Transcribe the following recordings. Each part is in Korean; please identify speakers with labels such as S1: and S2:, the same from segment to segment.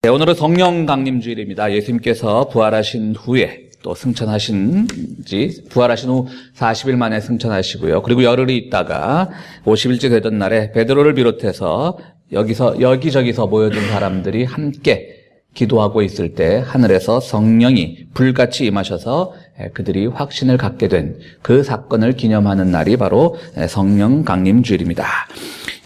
S1: 네, 오늘은 성령 강림주일입니다. 예수님께서 부활하신 후에 또 승천하신 부활하신 후 40일 만에 승천하시고요. 그리고 열흘이 있다가 50일째 되던 날에 베드로를 비롯해서 여기저기서 모여든 사람들이 함께 기도하고 있을 때 하늘에서 성령이 불같이 임하셔서 그들이 확신을 갖게 된 그 사건을 기념하는 날이 바로 성령 강림주일입니다.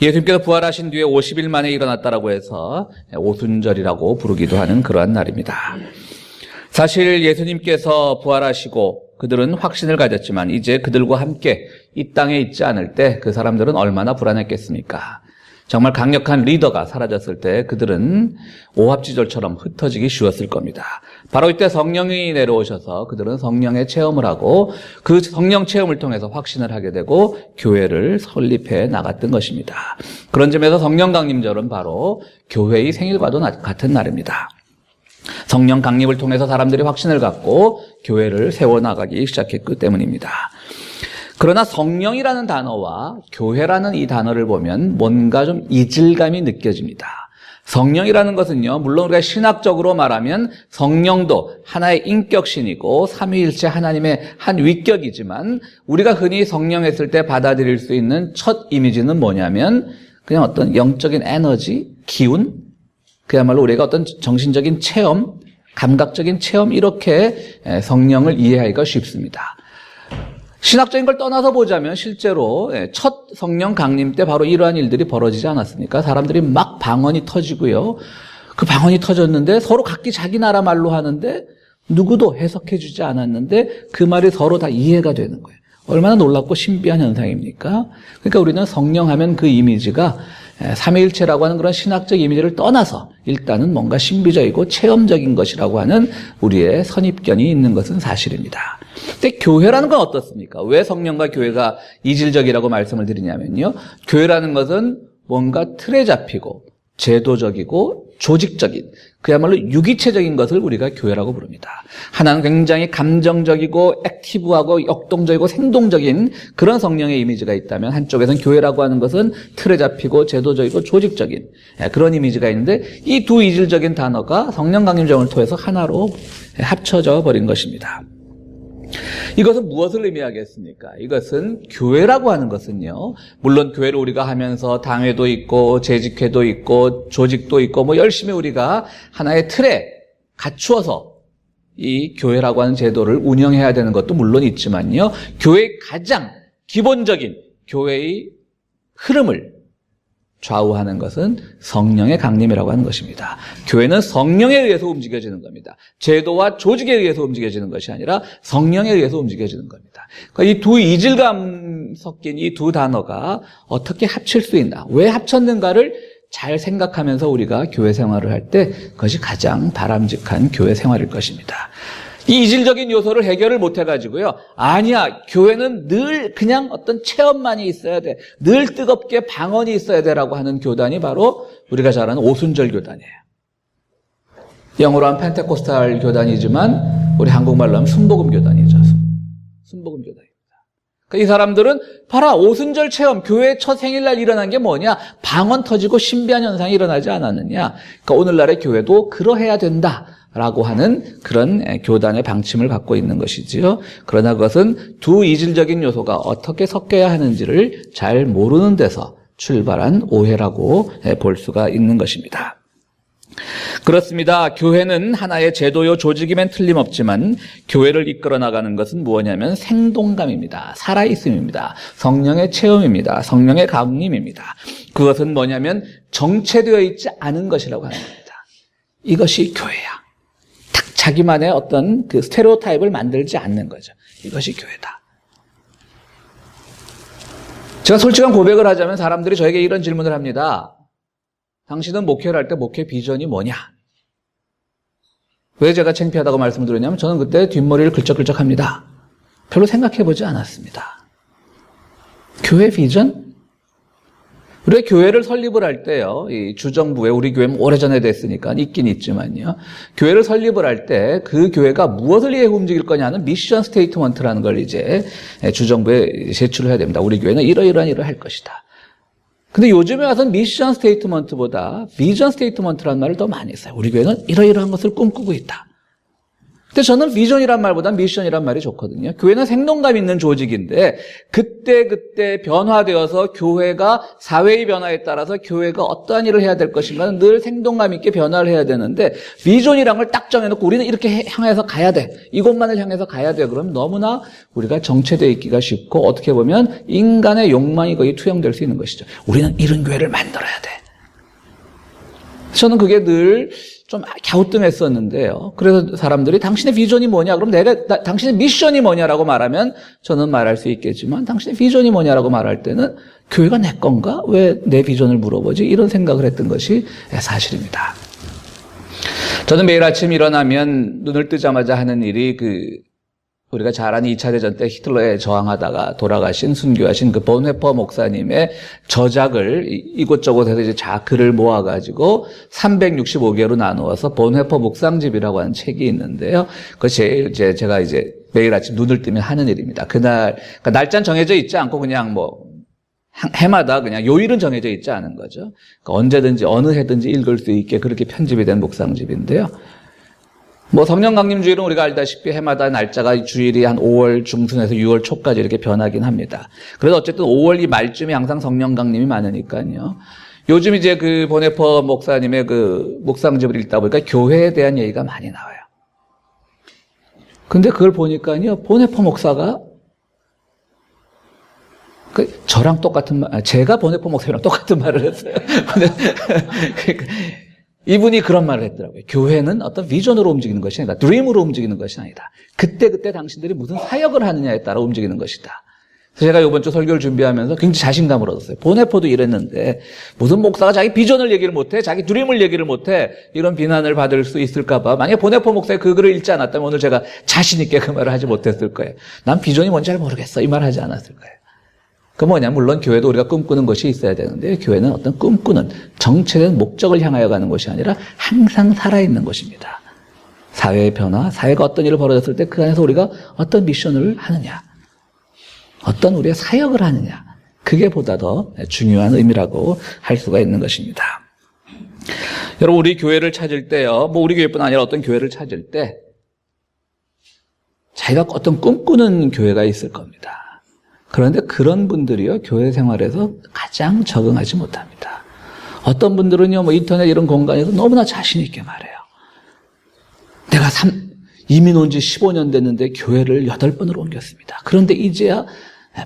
S1: 예수님께서 부활하신 뒤에 50일 만에 일어났다라고 해서 오순절이라고 부르기도 하는 그러한 날입니다. 사실 예수님께서 부활하시고 그들은 확신을 가졌지만 이제 그들과 함께 이 땅에 있지 않을 때 그 사람들은 얼마나 불안했겠습니까? 정말 강력한 리더가 사라졌을 때 그들은 오합지졸처럼 흩어지기 쉬웠을 겁니다. 바로 이때 성령이 내려오셔서 그들은 성령의 체험을 하고 그 성령 체험을 통해서 확신을 하게 되고 교회를 설립해 나갔던 것입니다. 그런 점에서 성령 강림절은 바로 교회의 생일과도 같은 날입니다. 성령 강림을 통해서 사람들이 확신을 갖고 교회를 세워나가기 시작했기 때문입니다. 그러나 성령이라는 단어와 교회라는 이 단어를 보면 뭔가 좀 이질감이 느껴집니다. 성령이라는 것은요, 물론 우리가 신학적으로 말하면 성령도 하나의 인격신이고 삼위일체 하나님의 한 위격이지만 우리가 흔히 성령 했을 때 받아들일 수 있는 첫 이미지는 뭐냐면 그냥 어떤 영적인 에너지, 기운, 그야말로 우리가 어떤 정신적인 체험, 감각적인 체험, 이렇게 성령을 이해하기가 쉽습니다. 신학적인 걸 떠나서 보자면 실제로 첫 성령 강림 때 바로 이러한 일들이 벌어지지 않았습니까? 사람들이 막 방언이 터지고요. 그 방언이 터졌는데 서로 각기 자기 나라 말로 하는데 누구도 해석해 주지 않았는데 그 말이 서로 다 이해가 되는 거예요. 얼마나 놀랍고 신비한 현상입니까? 그러니까 우리는 성령 하면 그 이미지가 삼위일체라고 하는 그런 신학적 이미지를 떠나서 일단은 뭔가 신비적이고 체험적인 것이라고 하는 우리의 선입견이 있는 것은 사실입니다. 근데 교회라는 건 어떻습니까? 왜 성령과 교회가 이질적이라고 말씀을 드리냐면요. 교회라는 것은 뭔가 틀에 잡히고 제도적이고 조직적인 그야말로 유기체적인 것을 우리가 교회라고 부릅니다. 하나는 굉장히 감정적이고 액티브하고 역동적이고 생동적인 그런 성령의 이미지가 있다면 한쪽에서는 교회라고 하는 것은 틀에 잡히고 제도적이고 조직적인 그런 이미지가 있는데 이 두 이질적인 단어가 성령 강림정을 통해서 하나로 합쳐져 버린 것입니다. 이것은 무엇을 의미하겠습니까? 이것은 교회라고 하는 것은요, 물론 교회를 우리가 하면서 당회도 있고 재직회도 있고 조직도 있고 뭐 열심히 우리가 하나의 틀에 갖추어서 이 교회라고 하는 제도를 운영해야 되는 것도 물론 있지만요, 교회의 가장 기본적인 교회의 흐름을 좌우하는 것은 성령의 강림이라고 하는 것입니다. 교회는 성령에 의해서 움직여지는 겁니다. 제도와 조직에 의해서 움직여지는 것이 아니라 성령에 의해서 움직여지는 겁니다. 그러니까 이 두 이질감 섞인 이 두 단어가 어떻게 합칠 수 있나, 왜 합쳤는가를 잘 생각하면서 우리가 교회 생활을 할 때 그것이 가장 바람직한 교회 생활일 것입니다. 이 이질적인 요소를 해결을 못 해가지고요. 아니야, 교회는 늘 그냥 어떤 체험만이 있어야 돼. 늘 뜨겁게 방언이 있어야 돼라고 하는 교단이 바로 우리가 잘 아는 오순절 교단이에요. 영어로 하면 펜테코스탈 교단이지만 우리 한국말로 하면 순복음 교단이죠. 순복음 교단입니다. 그러니까 이 사람들은 봐라, 오순절 체험, 교회의 첫 생일날 일어난 게 뭐냐? 방언 터지고 신비한 현상이 일어나지 않았느냐? 그러니까 오늘날의 교회도 그러해야 된다 라고 하는 그런 교단의 방침을 갖고 있는 것이지요. 그러나 그것은 두 이질적인 요소가 어떻게 섞여야 하는지를 잘 모르는 데서 출발한 오해라고 볼 수가 있는 것입니다. 그렇습니다. 교회는 하나의 제도요 조직이면 틀림없지만 교회를 이끌어 나가는 것은 무엇이냐면 생동감입니다. 살아있음입니다. 성령의 체험입니다. 성령의 강림입니다. 그것은 뭐냐면 정체되어 있지 않은 것이라고 하는 겁니다. 이것이 교회야. 자기만의 어떤 그 스테레오타입을 만들지 않는 거죠. 이것이 교회다. 제가 솔직한 고백을 하자면 사람들이 저에게 이런 질문을 합니다. 당신은 목회를 할 때 목회 비전이 뭐냐? 왜 제가 창피하다고 말씀을 드렸냐면 저는 그때 뒷머리를 긁적긁적합니다. 별로 생각해보지 않았습니다. 교회 비전? 우리가 교회를 설립을 할 때요, 이 주정부에, 우리 교회는 오래전에 됐으니까 있긴 있지만요, 교회를 설립을 할 때 그 교회가 무엇을 위해 움직일 거냐는 미션 스테이트먼트라는 걸 이제 주정부에 제출을 해야 됩니다. 우리 교회는 이러이러한 일을 할 것이다. 근데 요즘에 와서는 미션 스테이트먼트보다 비전 스테이트먼트라는 말을 더 많이 써요. 우리 교회는 이러이러한 것을 꿈꾸고 있다. 근데 저는 비전이란 말보다 미션이란 말이 좋거든요. 교회는 생동감 있는 조직인데 그때 변화되어서 교회가 사회의 변화에 따라서 교회가 어떠한 일을 해야 될 것인가는 늘 생동감 있게 변화를 해야 되는데 비전이란 걸 딱 정해놓고 우리는 이렇게 향해서 가야 돼. 이곳만을 향해서 가야 돼. 그럼 너무나 우리가 정체되어 있기가 쉽고 어떻게 보면 인간의 욕망이 거의 투영될 수 있는 것이죠. 우리는 이런 교회를 만들어야 돼. 저는 그게 늘 좀 갸우뚱했었는데요. 그래서 사람들이 당신의 비전이 뭐냐? 그럼 당신의 미션이 뭐냐라고 말하면 저는 말할 수 있겠지만 당신의 비전이 뭐냐라고 말할 때는 교회가 내 건가? 왜 내 비전을 물어보지? 이런 생각을 했던 것이 사실입니다. 저는 매일 아침 일어나면 눈을 뜨자마자 하는 일이 우리가 잘 아는 2차 대전 때 히틀러에 저항하다가 돌아가신 순교하신 그 본회퍼 목사님의 저작을 이곳저곳에서 이제 글을 모아가지고 365개로 나누어서 본회퍼 묵상집이라고 하는 책이 있는데요. 그것이 제가 매일 아침 눈을 뜨면 하는 일입니다. 그러니까 날짜는 정해져 있지 않고 그냥 해마다 그냥 요일은 정해져 있지 않은 거죠. 그러니까 언제든지 어느 해든지 읽을 수 있게 그렇게 편집이 된 묵상집인데요. 성령 강림 주일은 우리가 알다시피 해마다 날짜가 주일이 한 5월 중순에서 6월 초까지 이렇게 변하긴 합니다. 그래서 어쨌든 5월 이 말쯤에 항상 성령 강림이 많으니까요. 요즘 그 본회퍼 목사님의 묵상집을 읽다 보니까 교회에 대한 얘기가 많이 나와요. 근데 그걸 보니까요, 본회퍼 목사가 저랑 똑같은 제가 본회퍼 목사님이랑 똑같은 말을 했어요. 이분이 그런 말을 했더라고요. 교회는 어떤 비전으로 움직이는 것이 아니다. 드림으로 움직이는 것이 아니다. 그때 당신들이 무슨 사역을 하느냐에 따라 움직이는 것이다. 그래서 제가 이번 주 설교를 준비하면서 굉장히 자신감을 얻었어요. 본회포도 이랬는데 무슨 목사가 자기 비전을 얘기를 못해, 자기 드림을 얘기를 못해, 이런 비난을 받을 수 있을까 봐. 만약에 본회포 목사의 그 글을 읽지 않았다면 오늘 제가 자신 있게 그 말을 하지 못했을 거예요. 난 비전이 뭔지 잘 모르겠어, 이 말 하지 않았을 거예요. 그 물론 교회도 우리가 꿈꾸는 것이 있어야 되는데 교회는 어떤 꿈꾸는 정체된 목적을 향하여 가는 것이 아니라 항상 살아있는 것입니다. 사회의 변화, 사회가 어떤 일을 벌어졌을 때 그 안에서 우리가 어떤 미션을 하느냐, 어떤 우리의 사역을 하느냐, 그게 보다 더 중요한 의미라고 할 수가 있는 것입니다. 여러분, 우리 교회를 찾을 때요, 우리 교회뿐 아니라 어떤 교회를 찾을 때 자기가 어떤 꿈꾸는 교회가 있을 겁니다. 그런데 그런 분들이요, 교회 생활에서 가장 적응하지 못합니다. 어떤 분들은요, 인터넷 이런 공간에서 너무나 자신있게 말해요. 내가 이민 온 지 15년 됐는데 교회를 8번을 옮겼습니다. 그런데 이제야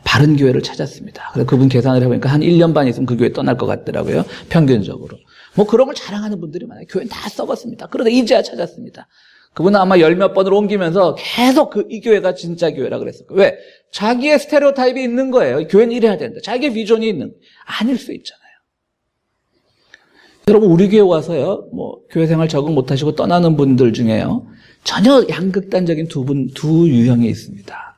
S1: 바른 교회를 찾았습니다. 그래서 그분 계산을 해보니까 한 1년 반 있으면 그 교회 떠날 것 같더라고요. 평균적으로. 그런 걸 자랑하는 분들이 많아요. 교회는 다 썩었습니다. 그러다 이제야 찾았습니다. 그분은 아마 10몇 번을 옮기면서 계속 이 교회가 진짜 교회라 그랬을 거예요. 왜? 자기의 스테레오타입이 있는 거예요. 교회는 이래야 된다. 자기의 비전이 있는 거예요. 아닐 수 있잖아요. 여러분, 우리 교회 와서요, 교회 생활 적응 못하시고 떠나는 분들 중에요, 전혀 양극단적인 두 유형이 있습니다.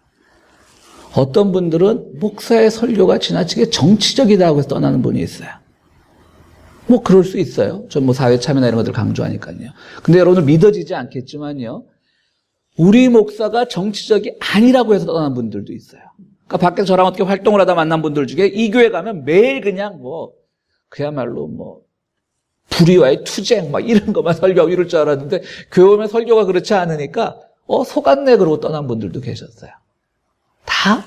S1: 어떤 분들은 목사의 설교가 지나치게 정치적이다고 해서 떠나는 분이 있어요. 그럴 수 있어요. 전 사회 참여나 이런 것들 강조하니까요. 근데 여러분들 믿어지지 않겠지만요, 우리 목사가 정치적이 아니라고 해서 떠나는 분들도 있어요. 그러니까 밖에서 저랑 어떻게 활동을 하다 만난 분들 중에 이 교회 가면 매일 그냥 그야말로 불의와의 투쟁 이런 것만 설교하고 이럴 줄 알았는데 교회 오면 설교가 그렇지 않으니까 속았네 그러고 떠난 분들도 계셨어요. 다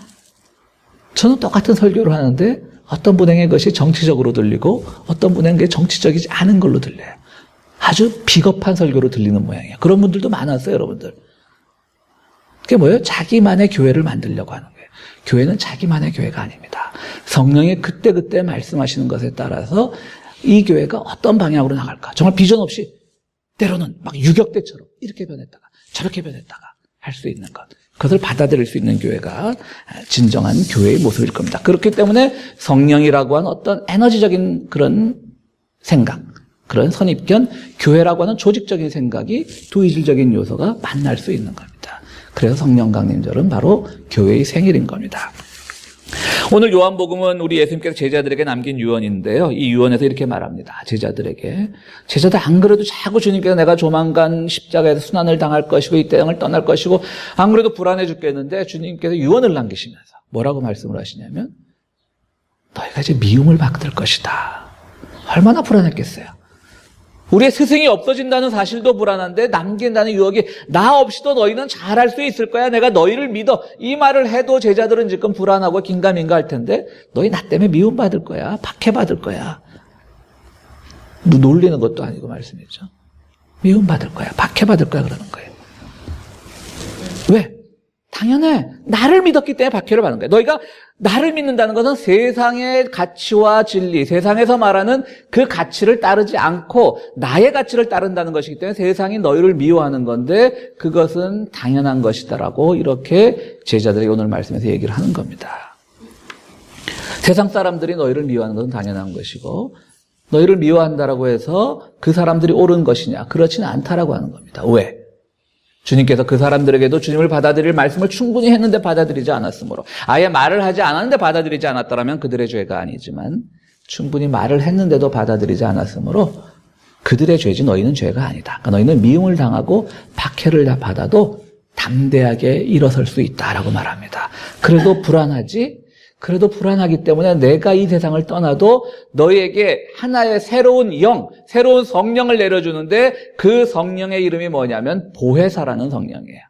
S1: 저는 똑같은 설교를 하는데 어떤 분에게 그것이 정치적으로 들리고 어떤 분에게 그게 정치적이지 않은 걸로 들려요. 아주 비겁한 설교로 들리는 모양이에요. 그런 분들도 많았어요, 여러분들. 그게 뭐예요? 자기만의 교회를 만들려고 하는 거예요. 교회는 자기만의 교회가 아닙니다. 성령이 그때 말씀하시는 것에 따라서 이 교회가 어떤 방향으로 나갈까? 정말 비전 없이 때로는 유격대처럼 이렇게 변했다가 저렇게 변했다가 할 수 있는 것. 그것을 받아들일 수 있는 교회가 진정한 교회의 모습일 겁니다. 그렇기 때문에 성령이라고 하는 어떤 에너지적인 그런 생각, 그런 선입견, 교회라고 하는 조직적인 생각이 두 이질적인 요소가 만날 수 있는 겁니다. 그래서 성령 강림절은 바로 교회의 생일인 겁니다. 오늘 요한복음은 우리 예수님께서 제자들에게 남긴 유언인데요. 이 유언에서 이렇게 말합니다. 제자들에게. 제자들 안 그래도 자꾸 주님께서 내가 조만간 십자가에서 순환을 당할 것이고 이 땅을 떠날 것이고 안 그래도 불안해 죽겠는데 주님께서 유언을 남기시면서 뭐라고 말씀을 하시냐면 너희가 이제 미움을 받을 것이다. 얼마나 불안했겠어요. 우리의 스승이 없어진다는 사실도 불안한데 남긴다는 유혹이 나 없이도 너희는 잘할 수 있을 거야. 내가 너희를 믿어. 이 말을 해도 제자들은 지금 불안하고 긴가민가 할 텐데 너희 나 때문에 미움받을 거야. 박해받을 거야. 놀리는 것도 아니고 말씀이죠. 미움받을 거야. 박해받을 거야 그러는 거예요. 왜? 당연해. 나를 믿었기 때문에 박해를 받는 거야. 너희가 나를 믿는다는 것은 세상의 가치와 진리, 세상에서 말하는 그 가치를 따르지 않고 나의 가치를 따른다는 것이기 때문에 세상이 너희를 미워하는 건데 그것은 당연한 것이다라고 이렇게 제자들이 오늘 말씀에서 얘기를 하는 겁니다. 세상 사람들이 너희를 미워하는 것은 당연한 것이고 너희를 미워한다라고 해서 그 사람들이 옳은 것이냐? 그렇지는 않다라고 하는 겁니다. 왜? 주님께서 그 사람들에게도 주님을 받아들일 말씀을 충분히 했는데 받아들이지 않았으므로 아예 말을 하지 않았는데 받아들이지 않았더라면 그들의 죄가 아니지만 충분히 말을 했는데도 받아들이지 않았으므로 그들의 죄지 너희는 죄가 아니다. 그러니까 너희는 미움을 당하고 박해를 받아도 담대하게 일어설 수 있다라고 말합니다. 그래도 불안하지? 그래도 불안하기 때문에 내가 이 세상을 떠나도 너희에게 하나의 새로운 영, 새로운 성령을 내려주는데 그 성령의 이름이 뭐냐면 보혜사라는 성령이에요.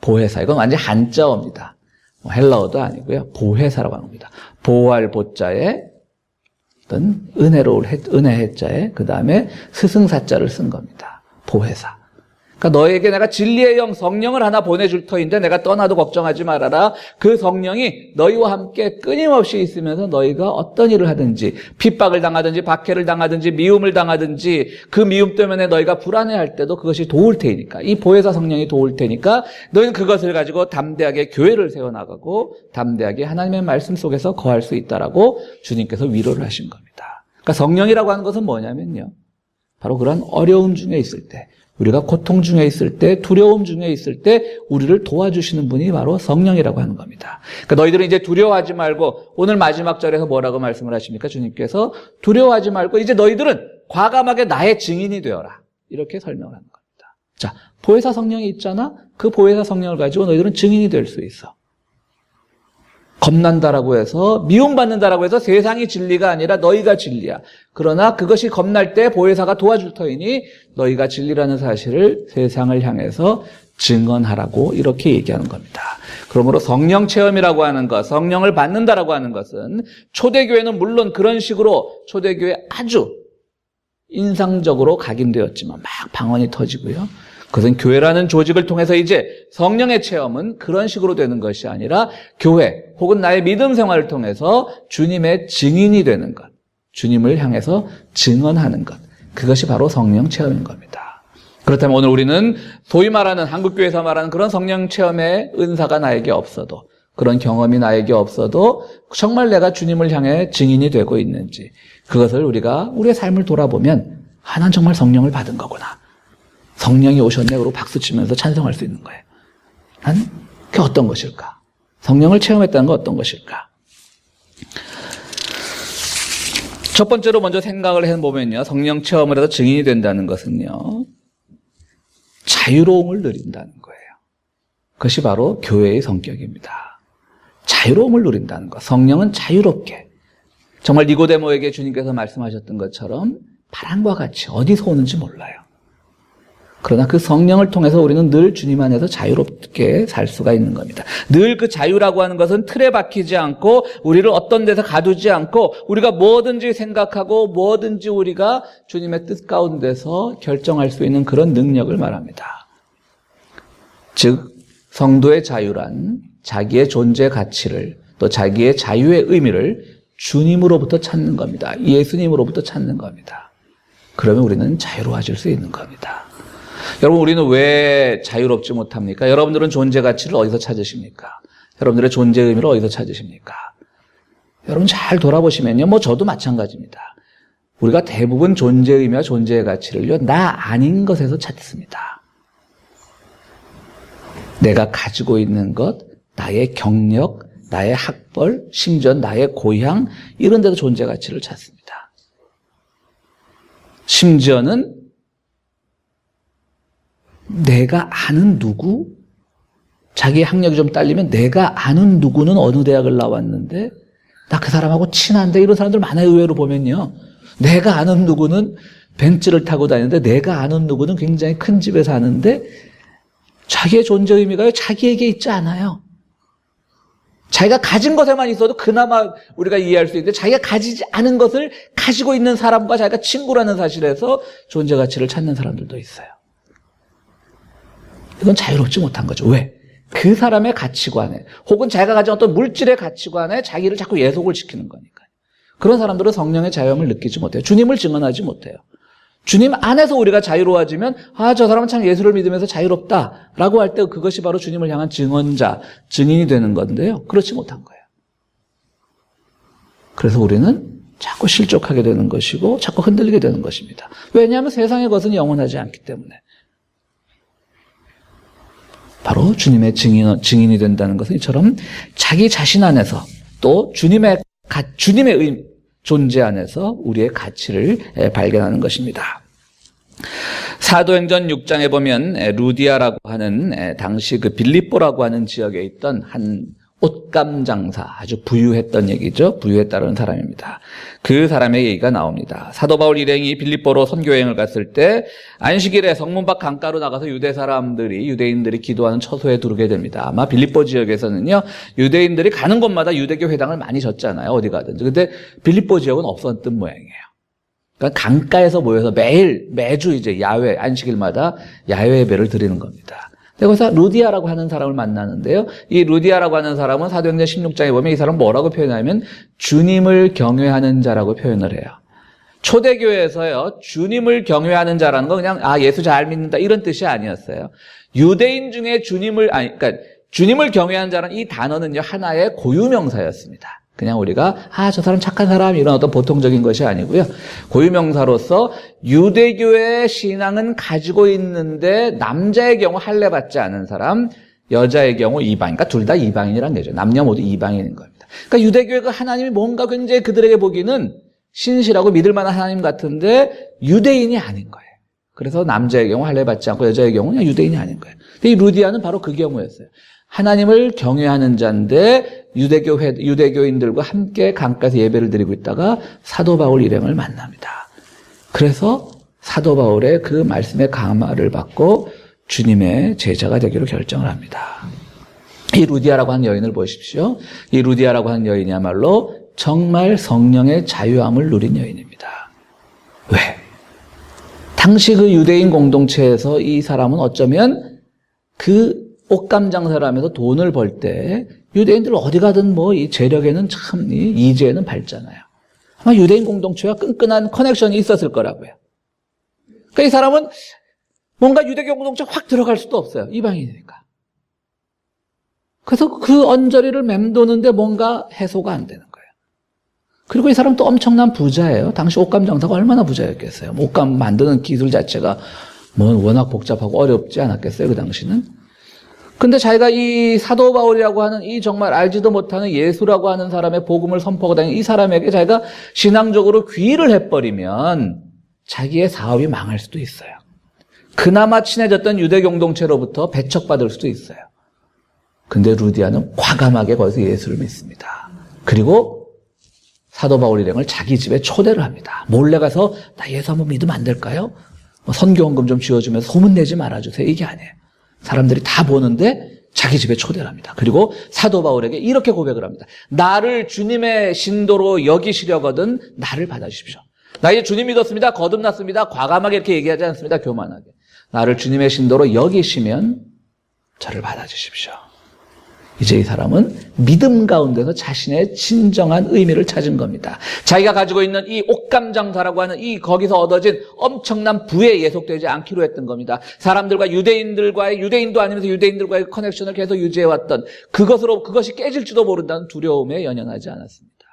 S1: 보혜사. 이건 완전히 한자어입니다. 헬라어도 아니고요. 보혜사라고 합니다. 보호할 보자에 어떤 은혜로울 은혜 해자에 그 다음에 스승사자를 쓴 겁니다. 보혜사. 그러니까 너에게 내가 진리의 영 성령을 하나 보내줄 터인데 내가 떠나도 걱정하지 말아라. 그 성령이 너희와 함께 끊임없이 있으면서 너희가 어떤 일을 하든지 핍박을 당하든지 박해를 당하든지 미움을 당하든지 그 미움 때문에 너희가 불안해할 때도 그것이 도울 테니까 이 보혜사 성령이 도울 테니까 너희는 그것을 가지고 담대하게 교회를 세워나가고 담대하게 하나님의 말씀 속에서 거할 수 있다라고 주님께서 위로를 하신 겁니다. 그러니까 성령이라고 하는 것은 뭐냐면요. 바로 그런 어려움 중에 있을 때 우리가 고통 중에 있을 때, 두려움 중에 있을 때 우리를 도와주시는 분이 바로 성령이라고 하는 겁니다. 그러니까 너희들은 이제 두려워하지 말고 오늘 마지막 절에서 뭐라고 말씀을 하십니까? 주님께서 두려워하지 말고 이제 너희들은 과감하게 나의 증인이 되어라. 이렇게 설명을 하는 겁니다. 자, 보혜사 성령이 있잖아? 그 보혜사 성령을 가지고 너희들은 증인이 될 수 있어. 겁난다라고 해서 미움받는다라고 해서 세상이 진리가 아니라 너희가 진리야. 그러나 그것이 겁날 때 보혜사가 도와줄 터이니 너희가 진리라는 사실을 세상을 향해서 증언하라고 이렇게 얘기하는 겁니다. 그러므로 성령 체험이라고 하는 것, 성령을 받는다라고 하는 것은 초대교회는 물론 그런 식으로 초대교회 아주 인상적으로 각인되었지만 막 방언이 터지고요. 그것은 교회라는 조직을 통해서 이제 성령의 체험은 그런 식으로 되는 것이 아니라 교회 혹은 나의 믿음 생활을 통해서 주님의 증인이 되는 것, 주님을 향해서 증언하는 것, 그것이 바로 성령 체험인 겁니다. 그렇다면 오늘 우리는 소위 말하는 한국교회에서 말하는 그런 성령 체험의 은사가 나에게 없어도 그런 경험이 나에게 없어도 정말 내가 주님을 향해 증인이 되고 있는지 그것을 우리가 우리의 삶을 돌아보면 난 정말 성령을 받은 거구나. 성령이 오셨네. 그러고 박수치면서 찬송할 수 있는 거예요. 난 그게 어떤 것일까? 성령을 체험했다는 건 어떤 것일까? 첫 번째로 먼저 생각을 해보면요. 성령 체험을 해서 증인이 된다는 것은요. 자유로움을 누린다는 거예요. 그것이 바로 교회의 성격입니다. 자유로움을 누린다는 것. 성령은 자유롭게. 정말 니고데모에게 주님께서 말씀하셨던 것처럼 바람과 같이 어디서 오는지 몰라요. 그러나 그 성령을 통해서 우리는 늘 주님 안에서 자유롭게 살 수가 있는 겁니다. 늘 그 자유라고 하는 것은 틀에 박히지 않고 우리를 어떤 데서 가두지 않고 우리가 뭐든지 생각하고 뭐든지 우리가 주님의 뜻 가운데서 결정할 수 있는 그런 능력을 말합니다. 즉 성도의 자유란 자기의 존재 가치를 또 자기의 자유의 의미를 주님으로부터 찾는 겁니다. 예수님으로부터 찾는 겁니다. 그러면 우리는 자유로워질 수 있는 겁니다. 여러분, 우리는 왜 자유롭지 못합니까? 여러분들은 존재 가치를 어디서 찾으십니까? 여러분들의 존재 의미를 어디서 찾으십니까? 여러분 잘 돌아보시면요. 저도 마찬가지입니다. 우리가 대부분 존재 의미와 존재의 가치를요. 나 아닌 것에서 찾습니다. 내가 가지고 있는 것, 나의 경력, 나의 학벌, 심지어 나의 고향 이런 데서 존재 가치를 찾습니다. 심지어는 내가 아는 누구, 자기의 학력이 좀 딸리면 내가 아는 누구는 어느 대학을 나왔는데 나 그 사람하고 친한데 이런 사람들 많아요. 의외로 보면요. 내가 아는 누구는 벤츠를 타고 다니는데 내가 아는 누구는 굉장히 큰 집에 사는데 자기의 존재 의미가 자기에게 있지 않아요. 자기가 가진 것에만 있어도 그나마 우리가 이해할 수 있는데 자기가 가지지 않은 것을 가지고 있는 사람과 자기가 친구라는 사실에서 존재 가치를 찾는 사람들도 있어요. 이건 자유롭지 못한 거죠. 왜? 그 사람의 가치관에 혹은 자기가 가진 어떤 물질의 가치관에 자기를 자꾸 예속을 시키는 거니까요. 그런 사람들은 성령의 자유함을 느끼지 못해요. 주님을 증언하지 못해요. 주님 안에서 우리가 자유로워지면 저 사람은 참 예수를 믿으면서 자유롭다라고 할 때 그것이 바로 주님을 향한 증언자, 증인이 되는 건데요. 그렇지 못한 거예요. 그래서 우리는 자꾸 실족하게 되는 것이고 자꾸 흔들리게 되는 것입니다. 왜냐하면 세상의 것은 영원하지 않기 때문에. 바로 주님의 증인이 된다는 것은 이처럼 자기 자신 안에서 또 주님의 존재 안에서 우리의 가치를 발견하는 것입니다. 사도행전 6장에 보면 루디아라고 하는 당시 그 빌립보라고 하는 지역에 있던 한 옷감 장사, 아주 부유했던 얘기죠. 부유했다는 사람입니다. 그 사람의 얘기가 나옵니다. 사도 바울 일행이 빌립보로 선교여행을 갔을 때 안식일에 성문 밖 강가로 나가서 유대인들이 기도하는 처소에 두르게 됩니다. 아마 빌립보 지역에서는요, 유대인들이 가는 곳마다 유대교 회당을 많이 졌잖아요. 어디 가든지. 근데 빌립보 지역은 없었던 모양이에요. 그러니까 강가에서 모여서 매주 이제 야외, 안식일마다 야외 예배를 드리는 겁니다. 거기서 루디아라고 하는 사람을 만나는데요. 이 루디아라고 하는 사람은 사도행전 16장에 보면 이 사람 뭐라고 표현하면 주님을 경외하는 자라고 표현을 해요. 초대교회에서요, 주님을 경외하는 자라는 건 그냥 예수 잘 믿는다 이런 뜻이 아니었어요. 유대인 중에 그러니까 주님을 경외하는 자는 이 단어는요, 하나의 고유명사였습니다. 그냥 우리가 저 사람 착한 사람 이런 어떤 보통적인 것이 아니고요. 고유명사로서 유대교의 신앙은 가지고 있는데 남자의 경우 할례 받지 않은 사람, 여자의 경우 이방, 그러니까 둘 다 이방인이란 거죠. 남녀 모두 이방인인 겁니다. 그러니까 유대교의 그 하나님이 뭔가 굉장히 그들에게 보기는 신실하고 믿을 만한 하나님 같은데 유대인이 아닌 거예요. 그래서 남자의 경우 할례 받지 않고 여자의 경우는 그냥 유대인이 아닌 거예요. 근데 이 루디아는 바로 그 경우였어요. 하나님을 경외하는 자인데 유대교인들과 함께 강가에서 예배를 드리고 있다가 사도 바울 일행을 만납니다. 그래서 사도 바울의 그 말씀의 감화를 받고 주님의 제자가 되기로 결정을 합니다. 이 루디아라고 하는 여인을 보십시오. 이 루디아라고 하는 여인이야말로 정말 성령의 자유함을 누린 여인입니다. 왜? 당시 그 유대인 공동체에서 이 사람은 어쩌면 그 옷감 장사를 하면서 돈을 벌 때 유대인들 어디 가든 이 재력에는 참 이지에는 밝잖아요. 아마 유대인 공동체와 끈끈한 커넥션이 있었을 거라고요. 그러니까 이 사람은 뭔가 유대교 공동체 확 들어갈 수도 없어요. 이방인이니까. 그래서 그 언저리를 맴도는데 뭔가 해소가 안 되는 거예요. 그리고 이 사람 또 엄청난 부자예요. 당시 옷감 장사가 얼마나 부자였겠어요. 옷감 만드는 기술 자체가 워낙 복잡하고 어렵지 않았겠어요. 그 당시는. 근데 자기가 이 사도 바울이라고 하는 이 정말 알지도 못하는 예수라고 하는 사람의 복음을 선포하고 다니는 이 사람에게 자기가 신앙적으로 귀의를 해버리면 자기의 사업이 망할 수도 있어요. 그나마 친해졌던 유대 공동체로부터 배척받을 수도 있어요. 근데 루디아는 과감하게 거기서 예수를 믿습니다. 그리고 사도 바울 일행을 자기 집에 초대를 합니다. 몰래 가서 나 예수 한번 믿으면 안 될까요? 선교헌금 좀 쥐어주면서 소문내지 말아주세요. 이게 아니에요. 사람들이 다 보는데 자기 집에 초대를 합니다. 그리고 사도 바울에게 이렇게 고백을 합니다. 나를 주님의 신도로 여기시려거든 나를 받아주십시오. 나 이제 주님 믿었습니다. 거듭났습니다. 과감하게 이렇게 얘기하지 않습니다. 교만하게. 나를 주님의 신도로 여기시면 저를 받아주십시오. 이제 이 사람은 믿음 가운데서 자신의 진정한 의미를 찾은 겁니다. 자기가 가지고 있는 이 옷감장사라고 하는 이 거기서 얻어진 엄청난 부에 예속되지 않기로 했던 겁니다. 사람들과 유대인도 아니면서 유대인들과의 커넥션을 계속 유지해왔던 그것이 깨질지도 모른다는 두려움에 연연하지 않았습니다.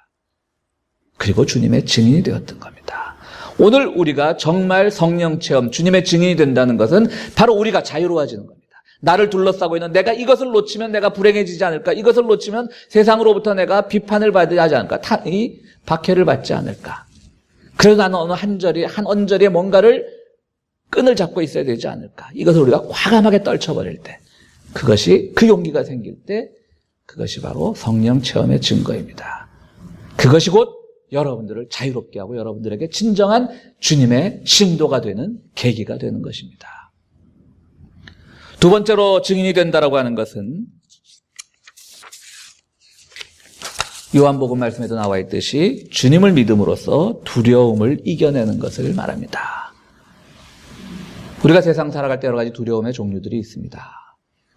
S1: 그리고 주님의 증인이 되었던 겁니다. 오늘 우리가 정말 성령 체험, 주님의 증인이 된다는 것은 바로 우리가 자유로워지는 겁니다. 나를 둘러싸고 있는 내가 이것을 놓치면 내가 불행해지지 않을까? 이것을 놓치면 세상으로부터 내가 비판을 받지 않을까? 박해를 받지 않을까? 그래서 나는 어느 한 언저리에 뭔가를 끈을 잡고 있어야 되지 않을까? 이것을 우리가 과감하게 떨쳐버릴 때, 그 용기가 생길 때, 그것이 바로 성령 체험의 증거입니다. 그것이 곧 여러분들을 자유롭게 하고 여러분들에게 진정한 주님의 신도가 되는 계기가 되는 것입니다. 두 번째로 증인이 된다라고 하는 것은 요한복음 말씀에도 나와 있듯이 주님을 믿음으로써 두려움을 이겨내는 것을 말합니다. 우리가 세상 살아갈 때 여러 가지 두려움의 종류들이 있습니다.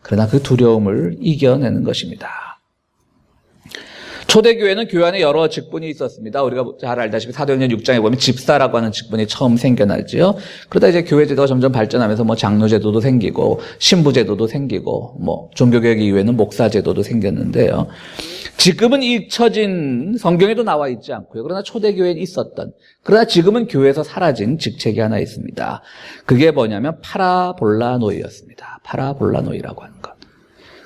S1: 그러나 그 두려움을 이겨내는 것입니다. 초대교회는 교회 안에 여러 직분이 있었습니다. 우리가 잘 알다시피 사도행전 6장에 보면 집사라고 하는 직분이 처음 생겨나죠. 그러다 이제 교회 제도가 점점 발전하면서 장로 제도도 생기고 신부 제도도 생기고 종교개혁 이후에는 목사 제도도 생겼는데요. 지금은 잊혀진 성경에도 나와 있지 않고요. 그러나 초대교회에 있었던, 그러나 지금은 교회에서 사라진 직책이 하나 있습니다. 그게 뭐냐면 파라볼라노이였습니다. 파라볼라노이라고 하는 것.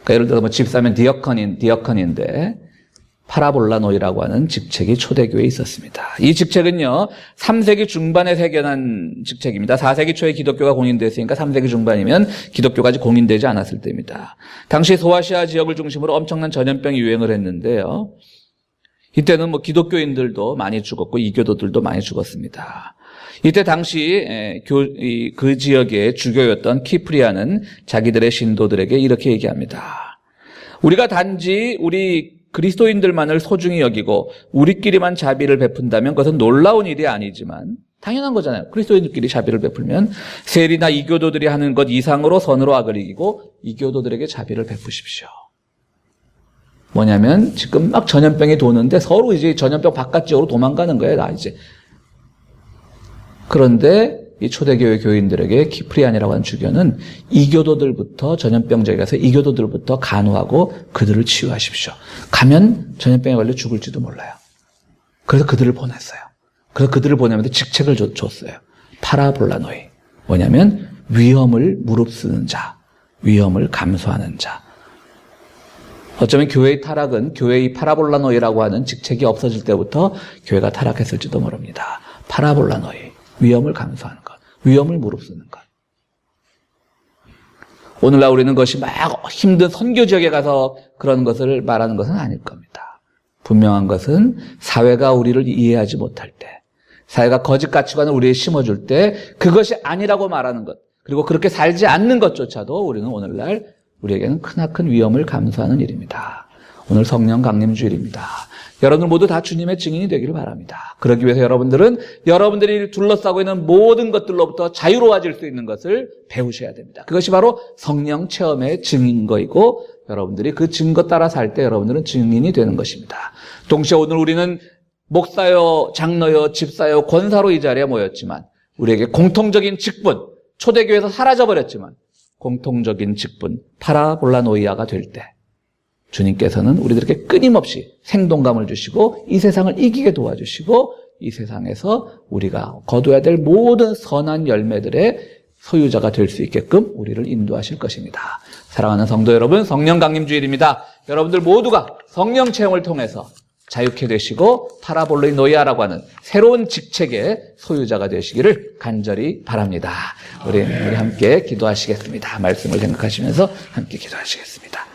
S1: 그러니까 예를 들어 집사면 디어컨인데 파라볼라노이라고 하는 직책이 초대교회에 있었습니다. 이 직책은요, 3세기 중반에 생겨난 직책입니다. 4세기 초에 기독교가 공인됐으니까 3세기 중반이면 기독교가 아직 공인되지 않았을 때입니다. 당시 소아시아 지역을 중심으로 엄청난 전염병이 유행을 했는데요. 이때는 기독교인들도 많이 죽었고 이교도들도 많이 죽었습니다. 이때 당시 그 지역의 주교였던 키프리아는 자기들의 신도들에게 이렇게 얘기합니다. 우리가 단지 우리 그리스도인들만을 소중히 여기고 우리끼리만 자비를 베푼다면 그것은 놀라운 일이 아니지만 당연한 거잖아요. 그리스도인들끼리 자비를 베풀면 세리나 이교도들이 하는 것 이상으로 선으로 악을 이기고 이교도들에게 자비를 베푸십시오. 뭐냐면 지금 막 전염병이 도는데 서로 이제 전염병 바깥 지역으로 도망가는 거예요. 나 이제. 그런데 이 초대교회 교인들에게 키프리안이라고 하는 주교는 이교도들부터 전염병자에 가서 이교도들부터 간호하고 그들을 치유하십시오. 가면 전염병에 걸려 죽을지도 몰라요. 그래서 그들을 보냈어요. 그래서 그들을 보내면서 직책을 줬어요. 파라볼라노이. 뭐냐면 위험을 무릅쓰는 자, 위험을 감수하는 자. 어쩌면 교회의 타락은 교회의 파라볼라노이라고 하는 직책이 없어질 때부터 교회가 타락했을지도 모릅니다. 파라볼라노이. 위험을 감수하는 것, 위험을 무릅쓰는 것. 오늘날 우리는 그것이 막 힘든 선교 지역에 가서 그런 것을 말하는 것은 아닐 겁니다. 분명한 것은 사회가 우리를 이해하지 못할 때, 사회가 거짓 가치관을 우리에 심어줄 때 그것이 아니라고 말하는 것, 그리고 그렇게 살지 않는 것조차도 우리는 오늘날 우리에게는 크나큰 위험을 감수하는 일입니다. 오늘 성령 강림 주일입니다. 여러분들 모두 다 주님의 증인이 되기를 바랍니다. 그러기 위해서 여러분들은 여러분들이 둘러싸고 있는 모든 것들로부터 자유로워질 수 있는 것을 배우셔야 됩니다. 그것이 바로 성령 체험의 증인거이고 여러분들이 그 증거 따라 살 때 여러분들은 증인이 되는 것입니다. 동시에 오늘 우리는 목사요, 장로요, 집사요, 권사로 이 자리에 모였지만 우리에게 공통적인 직분, 초대교회에서 사라져버렸지만 공통적인 직분, 파라볼라노이아가 될 때 주님께서는 우리들에게 끊임없이 생동감을 주시고 이 세상을 이기게 도와주시고 이 세상에서 우리가 거둬야 될 모든 선한 열매들의 소유자가 될 수 있게끔 우리를 인도하실 것입니다. 사랑하는 성도 여러분, 성령 강림 주일입니다. 여러분들 모두가 성령 체험을 통해서 자유케 되시고 파라볼로노이아라고 하는 새로운 직책의 소유자가 되시기를 간절히 바랍니다. 우리 함께 기도하시겠습니다. 말씀을 생각하시면서 함께 기도하시겠습니다.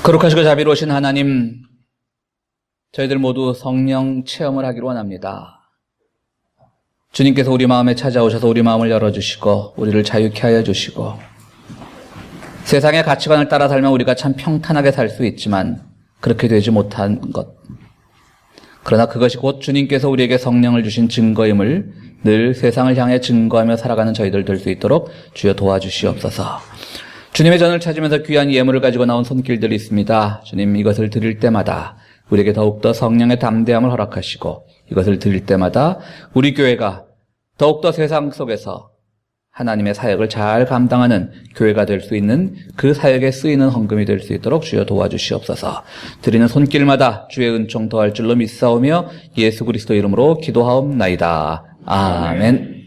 S1: 거룩하시고 자비로우신 하나님, 저희들 모두 성령 체험을 하기를 원합니다. 주님께서 우리 마음에 찾아오셔서 우리 마음을 열어주시고 우리를 자유케 하여 주시고 세상의 가치관을 따라 살면 우리가 참 평탄하게 살 수 있지만 그렇게 되지 못한 것. 그러나 그것이 곧 주님께서 우리에게 성령을 주신 증거임을 늘 세상을 향해 증거하며 살아가는 저희들 될 수 있도록 주여 도와주시옵소서. 주님의 전을 찾으면서 귀한 예물을 가지고 나온 손길들이 있습니다. 주님, 이것을 드릴 때마다 우리에게 더욱더 성령의 담대함을 허락하시고 이것을 드릴 때마다 우리 교회가 더욱더 세상 속에서 하나님의 사역을 잘 감당하는 교회가 될 수 있는 그 사역에 쓰이는 헌금이 될 수 있도록 주여 도와주시옵소서. 드리는 손길마다 주의 은총 더할 줄로 믿사오며 예수 그리스도 이름으로 기도하옵나이다. 아멘.